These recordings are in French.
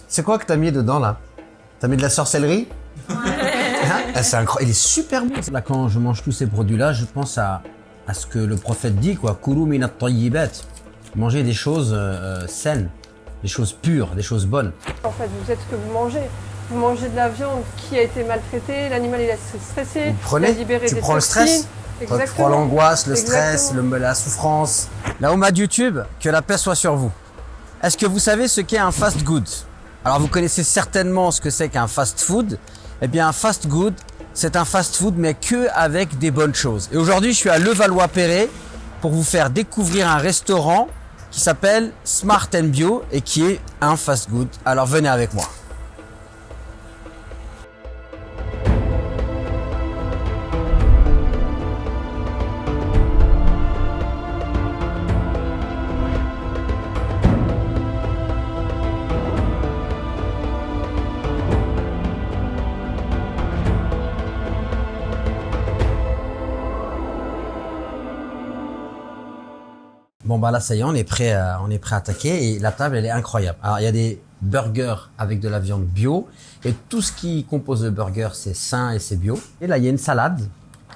C'est quoi que t'as mis dedans là? T'as mis de la sorcellerie? Hein, c'est incroyable, il est super bon. Là, quand je mange tous ces produits-là, je pense à ce que le prophète dit, quoi. Kulu min at-tayyibat. Manger des choses saines, des choses pures, des choses bonnes. En fait, vous êtes ce que vous mangez. Vous mangez de la viande qui a été maltraitée, l'animal il est stressé, Vous prenez, il a libéré tu des prends le toxines. stress, tu prends l'angoisse, le stress, la souffrance. La Oumma de YouTube, que la paix soit sur vous. Est-ce que vous savez ce qu'est un fast good? Alors vous connaissez certainement ce que c'est qu'un fast food. Eh bien un fast good, c'est un fast food mais que avec des bonnes choses. Et aujourd'hui je suis à Levallois-Perret pour vous faire découvrir un restaurant qui s'appelle Smart & Bio et qui est un fast good. Alors venez avec moi. Bon bah là ça y est, on est prêt à attaquer et la table elle est incroyable. Alors il y a des burgers avec de la viande bio et tout ce qui compose le burger c'est sain et c'est bio. Et là il y a une salade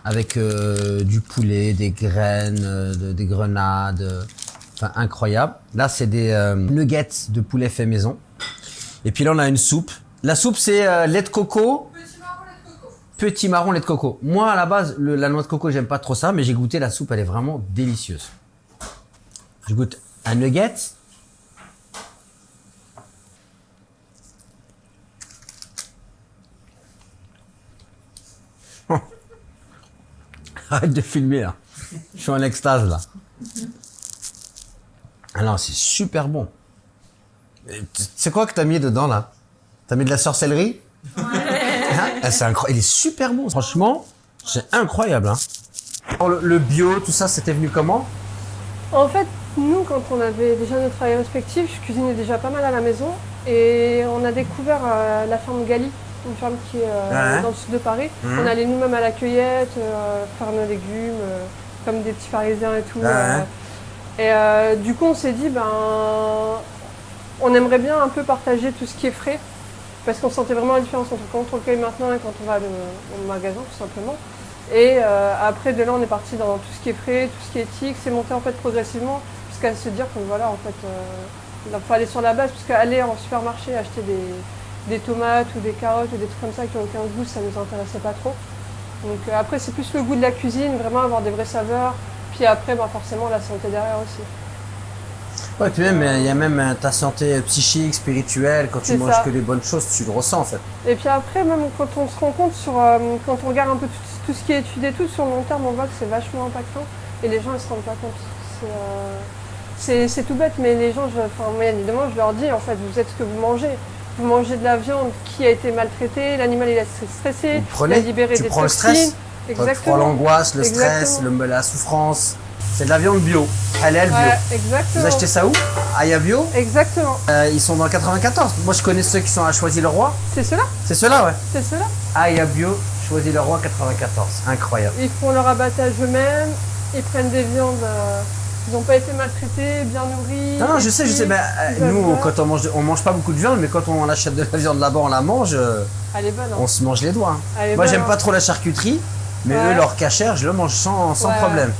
avec du poulet, des graines, des grenades, enfin incroyable. Là c'est des nuggets de poulet fait maison. Et puis là on a une soupe. La soupe c'est lait de coco. Petit marron lait de coco. Moi à la base la noix de coco j'aime pas trop ça mais j'ai goûté la soupe, elle est vraiment délicieuse. Je goûte un nugget. Arrête de filmer là. Je suis en extase là. Ah non, c'est super bon. C'est quoi que t'as mis dedans là? T'as mis de la sorcellerie? Hein, c'est incroyable. Il est super bon. Franchement, c'est incroyable. Hein. Alors, le bio, tout ça, c'était venu comment? En fait, nous, quand on avait déjà notre travail respectif, je cuisinais déjà pas mal à la maison et on a découvert la ferme Gali, une ferme qui est dans le sud de Paris. On allait nous-mêmes à la cueillette, faire nos légumes, comme des petits Parisiens et tout. Du coup, on s'est dit, on aimerait bien un peu partager tout ce qui est frais parce qu'on sentait vraiment la différence entre quand on le cueille maintenant et quand on va au magasin, tout simplement. Et après, de là, on est parti dans tout ce qui est frais, tout ce qui est éthique. C'est monté en fait progressivement jusqu'à se dire que voilà, en fait, il faut aller sur la base, parce qu'aller en supermarché acheter des tomates ou des carottes ou des trucs comme ça qui n'ont aucun goût, ça ne nous intéressait pas trop. Donc après, c'est plus le goût de la cuisine, vraiment avoir des vraies saveurs. Puis après, forcément, la santé derrière aussi. Ouais, puis même, il y a même ta santé psychique, spirituelle, quand tu manges que les bonnes choses, tu le ressens en fait. Et puis après, même quand on se rend compte, quand on regarde un peu tout ce qui est étudié, tout sur le long terme, on voit que c'est vachement impactant et les gens ne se rendent pas compte. C'est tout bête, mais les gens, évidemment, je leur dis, en fait, vous êtes ce que vous mangez. Vous mangez de la viande qui a été maltraitée, l'animal il est stressé, il a libéré des toxines. Le stress, tu prends l'angoisse, le stress, la souffrance. C'est de la viande bio, halal bio. Exactement. Vous achetez ça où? Aya Bio? Exactement. Ils sont dans le 94. Moi, je connais ceux qui sont à Choisy-le-Roi. C'est ceux-là? C'est ceux-là, ouais. C'est ceux-là. Aya Bio, Choisy-le-Roi 94. Incroyable. Ils font leur abattage eux-mêmes, ils prennent des viandes, ils n'ont pas été maltraités, bien nourris. Non, je sais. Nous, quand on mange pas beaucoup de viande, mais quand on achète de la viande là-bas, on la mange. Elle est bonne. Hein. On se mange les doigts. Hein. Moi, bonne, j'aime pas trop la charcuterie, mais eux, leur cachère, je le mange sans problème.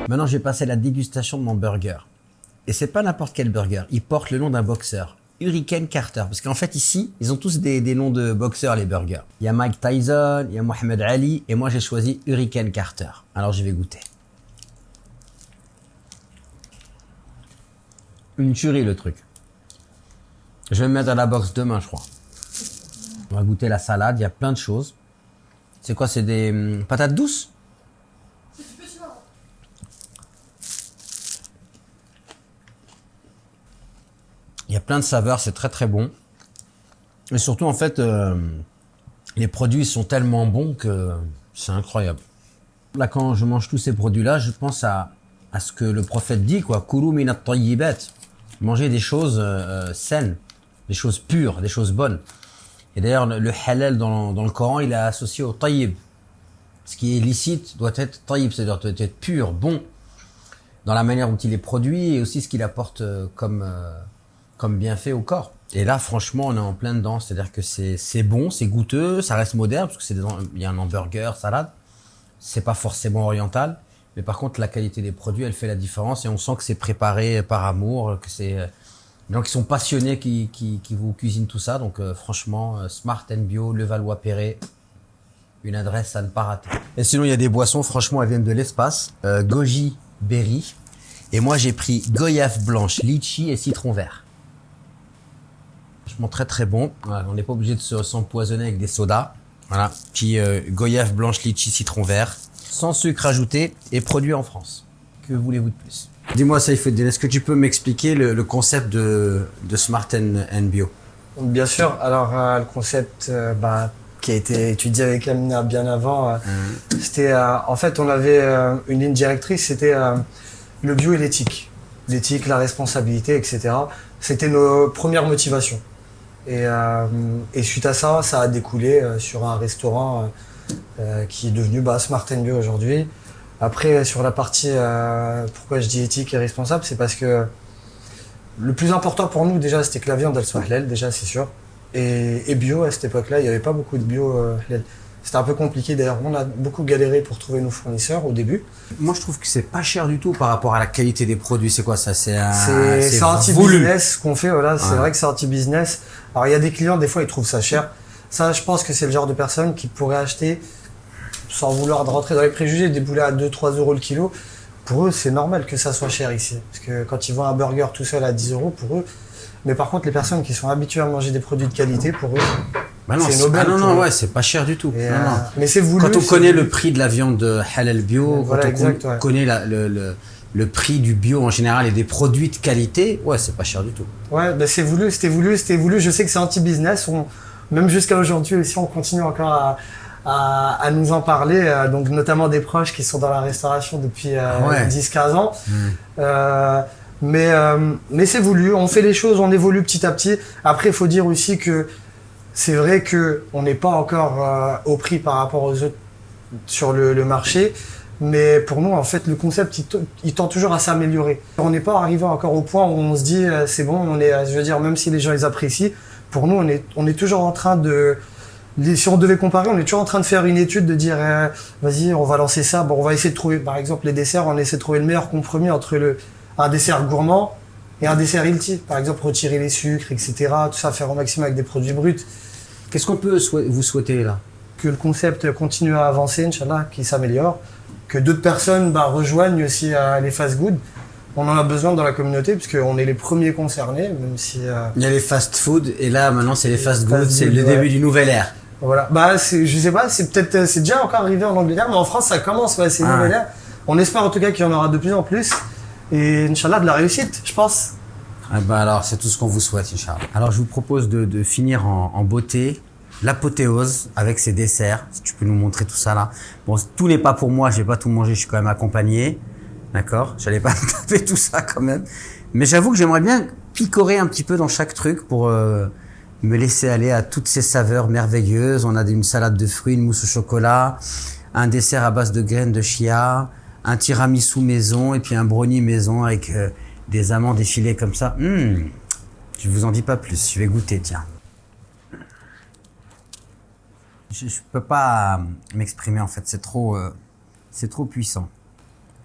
Maintenant, j'ai passé la dégustation de mon burger. Et c'est pas n'importe quel burger. Il porte le nom d'un boxeur. Hurricane Carter. Parce qu'en fait, ici, ils ont tous des noms de boxeurs, les burgers. Il y a Mike Tyson, il y a Mohamed Ali, et moi, j'ai choisi Hurricane Carter. Alors, je vais goûter. Une tuerie, le truc. Je vais me mettre à la boxe demain, je crois. On va goûter la salade. Il y a plein de choses. C'est quoi? C'est des patates douces? Il y a plein de saveurs, c'est très très bon. Et surtout, en fait, les produits sont tellement bons que c'est incroyable. Là, quand je mange tous ces produits-là, je pense à ce que le prophète dit, quoi. Kulu min at-tayyibat. Manger des choses saines, des choses pures, des choses bonnes. Et d'ailleurs, le halal dans le Coran, il est associé au tayyib. Ce qui est licite doit être tayyib, c'est-à-dire doit être pur, bon, dans la manière dont il est produit et aussi ce qu'il apporte comme bienfait au corps. Et là, franchement, on est en plein dedans, c'est-à-dire que c'est bon, c'est goûteux, ça reste moderne parce que il y a un hamburger, salade. C'est pas forcément oriental, mais par contre, la qualité des produits, elle fait la différence et on sent que c'est préparé par amour, que c'est des gens qui sont passionnés qui vous cuisinent tout ça. Donc franchement, Smart & Bio, Levallois-Perret, une adresse à ne pas rater. Et sinon, il y a des boissons, franchement, elles viennent de l'espace. Goji Berry. Et moi, j'ai pris goyave blanche, litchi et citron vert. Franchement, très très bon. Voilà, on n'est pas obligé de s'empoisonner avec des sodas. Voilà, puis goyave blanche, litchi, citron vert, sans sucre ajouté et produit en France. Que voulez-vous de plus? Dis-moi, Saïfeddine, est-ce que tu peux m'expliquer le concept de Smart & Bio? Bien sûr. Alors, le concept qui a été étudié avec Amina bien avant, c'était en fait, on avait une ligne directrice, c'était le bio et l'éthique. L'éthique, la responsabilité, etc. C'était nos premières motivations. Et suite à ça, ça a découlé sur un restaurant qui est devenu Smart & Bio aujourd'hui. Après, sur la partie pourquoi je dis éthique et responsable, c'est parce que le plus important pour nous, déjà, c'était que la viande, elle soit halal, déjà, c'est sûr. Et bio, à cette époque-là, il n'y avait pas beaucoup de bio halal. C'était un peu compliqué, d'ailleurs, on a beaucoup galéré pour trouver nos fournisseurs au début. Moi, je trouve que c'est pas cher du tout par rapport à la qualité des produits. C'est quoi ça? C'est anti-business qu'on fait, voilà. C'est vrai que c'est anti-business. Alors, il y a des clients, des fois, ils trouvent ça cher. Ça, je pense que c'est le genre de personnes qui pourraient acheter, sans vouloir rentrer dans les préjugés, des poulets à 2-3 euros le kilo. Pour eux, c'est normal que ça soit cher ici. Parce que quand ils voient un burger tout seul à 10 euros, pour eux. Mais par contre, les personnes qui sont habituées à manger des produits de qualité, pour eux, c'est une aubaine. Ouais, c'est pas cher du tout. Mais c'est voulu. Quand on connaît le prix de la viande halal bio, voilà, quand on connaît le prix du bio en général et des produits de qualité, ouais, c'est pas cher du tout. Ouais, c'est voulu, c'était voulu. Je sais que c'est anti-business. Même jusqu'à aujourd'hui aussi, on continue encore à nous en parler, donc notamment des proches qui sont dans la restauration depuis 10-15 ans. Mais c'est voulu, on fait les choses, on évolue petit à petit. Après, il faut dire aussi que c'est vrai qu'on n'est pas encore au prix par rapport aux autres sur le marché. Mais pour nous, en fait, le concept, il tend toujours à s'améliorer. On n'est pas arrivé encore au point où on se dit, c'est bon, je veux dire, même si les gens les apprécient, pour nous, on est toujours en train de... Si on devait comparer, on est toujours en train de faire une étude, de dire, vas-y, on va lancer ça. Bon, on va essayer de trouver, par exemple, les desserts, on essaie de trouver le meilleur compromis entre un dessert gourmand et un dessert healthy. Par exemple, retirer les sucres, etc. Tout ça, faire au maximum avec des produits bruts. Qu'est-ce qu'on peut vous souhaiter là? Que le concept continue à avancer, Inch'Allah, qu'il s'améliore. Que d'autres personnes rejoignent aussi les fast-food. On en a besoin dans la communauté parce qu'on est les premiers concernés, même si... Il y a les fast-food et là, maintenant, c'est les fast-food. C'est le début du nouvel ère. Voilà. Je sais pas, c'est déjà encore arrivé en Angleterre, mais en France, ça commence, c'est une nouvelle ère. On espère en tout cas qu'il y en aura de plus en plus. Et Inch'Allah, de la réussite, je pense. Alors, c'est tout ce qu'on vous souhaite, Inch'Allah. Alors, je vous propose de finir en beauté, l'apothéose avec ces desserts. Si tu peux nous montrer tout ça là. Bon, tout n'est pas pour moi, je vais pas tout manger, je suis quand même accompagné. D'accord? J'allais pas me taper tout ça quand même. Mais j'avoue que j'aimerais bien picorer un petit peu dans chaque truc pour me laisser aller à toutes ces saveurs merveilleuses. On a une salade de fruits, une mousse au chocolat, un dessert à base de graines de chia, un tiramisu maison et puis un brownie maison avec des amandes effilées comme ça. Je vous en dis pas plus, je vais goûter, tiens. Je peux pas m'exprimer en fait, c'est trop puissant.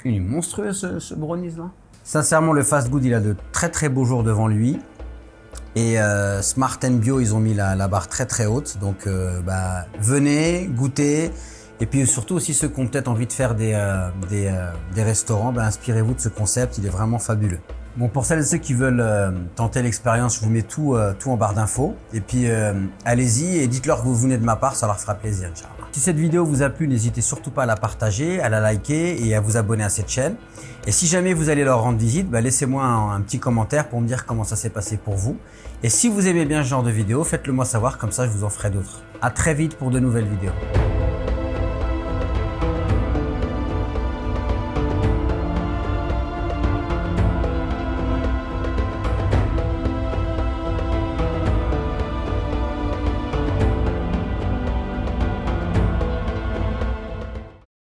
Il est monstrueux ce brownies là. Sincèrement, le fast food, il a de très très beaux jours devant lui. Et Smart & Bio, ils ont mis la barre très très haute. Donc venez, goûtez. Et puis surtout aussi ceux qui ont peut-être envie de faire des restaurants, inspirez-vous de ce concept, il est vraiment fabuleux. Bon, pour celles et ceux qui veulent tenter l'expérience, je vous mets tout en barre d'infos. Et puis allez-y et dites-leur que vous venez de ma part, ça leur fera plaisir, Inch'Allah. Si cette vidéo vous a plu, n'hésitez surtout pas à la partager, à la liker et à vous abonner à cette chaîne. Et si jamais vous allez leur rendre visite, laissez-moi un petit commentaire pour me dire comment ça s'est passé pour vous. Et si vous aimez bien ce genre de vidéo, faites-le moi savoir, comme ça je vous en ferai d'autres. À très vite pour de nouvelles vidéos.